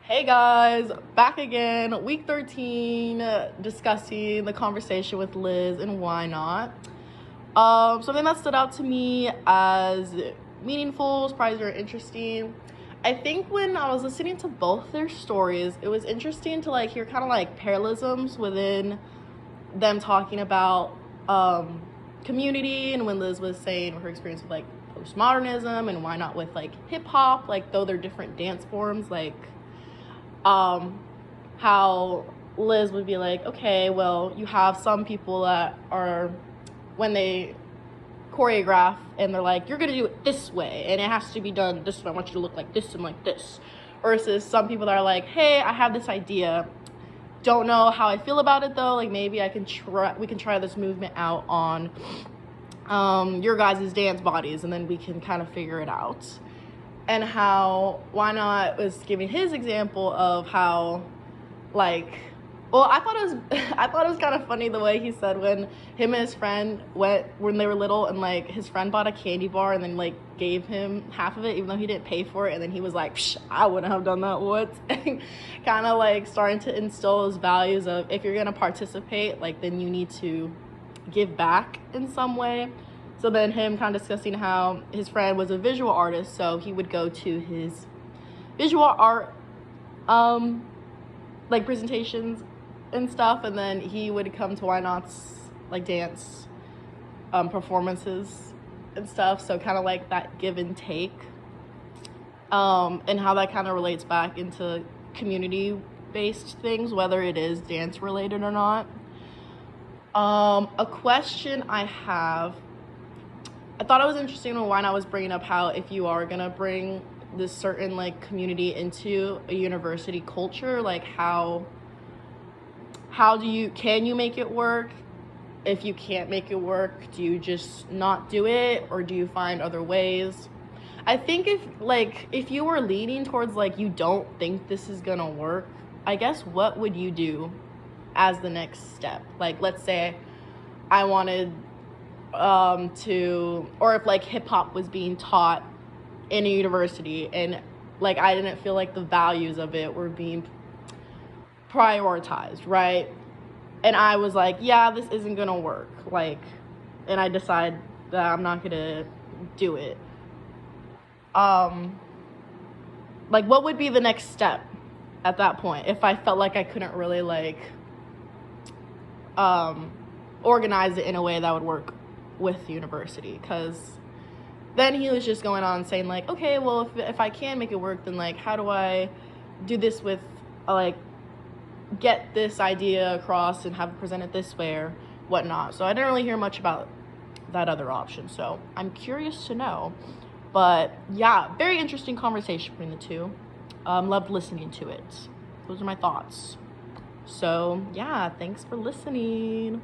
Hey guys, back again, week 13, discussing the conversation with Liz and YNOT. Something that stood out to me as meaningful, surprising, or interesting. I think when I was listening to both their stories, it was interesting to hear kind of parallelisms within them talking about community, and when Liz was saying her experience with postmodernism and YNOT with hip hop, though they're different dance forms, how Liz would be like, okay, well, you have some people that are, when they choreograph and they're like, you're gonna do it this way and it has to be done this way, I want you to look like this and like this, versus some people that are like, hey, I have this idea, don't know how I feel about it though, maybe we can try this movement out on your guys' dance bodies and then we can kind of figure it out. And how YNOT was giving his example of how, I thought it was kind of funny the way he said when him and his friend went when they were little, and his friend bought a candy bar and then gave him half of it even though he didn't pay for it, and then he was like, psh, I wouldn't have done that once. Kind of starting to instill those values of, if you're gonna participate, then you need to give back in some way. So then him kind of discussing how his friend was a visual artist, so he would go to his visual art presentations and stuff, and then he would come to YNOT's dance performances and stuff. So kind of that give and take, and how that kind of relates back into community-based things, whether it is dance related or not. A question I have, I thought it was interesting when YNOT was bringing up how if you are gonna bring this certain community into a university culture, can you make it work? If you can't make it work, do you just not do it, or do you find other ways? I think if you were leaning towards you don't think this is gonna work, I guess what would you do as the next step? Let's say I wanted or if hip-hop was being taught in a university and I didn't feel the values of it were being prioritized, right? And I was like, yeah, this isn't gonna work, and I decide that I'm not gonna do it. What would be the next step at that point if I felt I couldn't really organize it in a way that would work with the university? Because then he was just going on saying okay, well, if I can make it work, then how do I do this with get this idea across and have it presented this way or whatnot. So I didn't really hear much about that other option, so I'm curious to know. But yeah, very interesting conversation between the two. Loved listening to it. Those are my thoughts. So yeah, thanks for listening.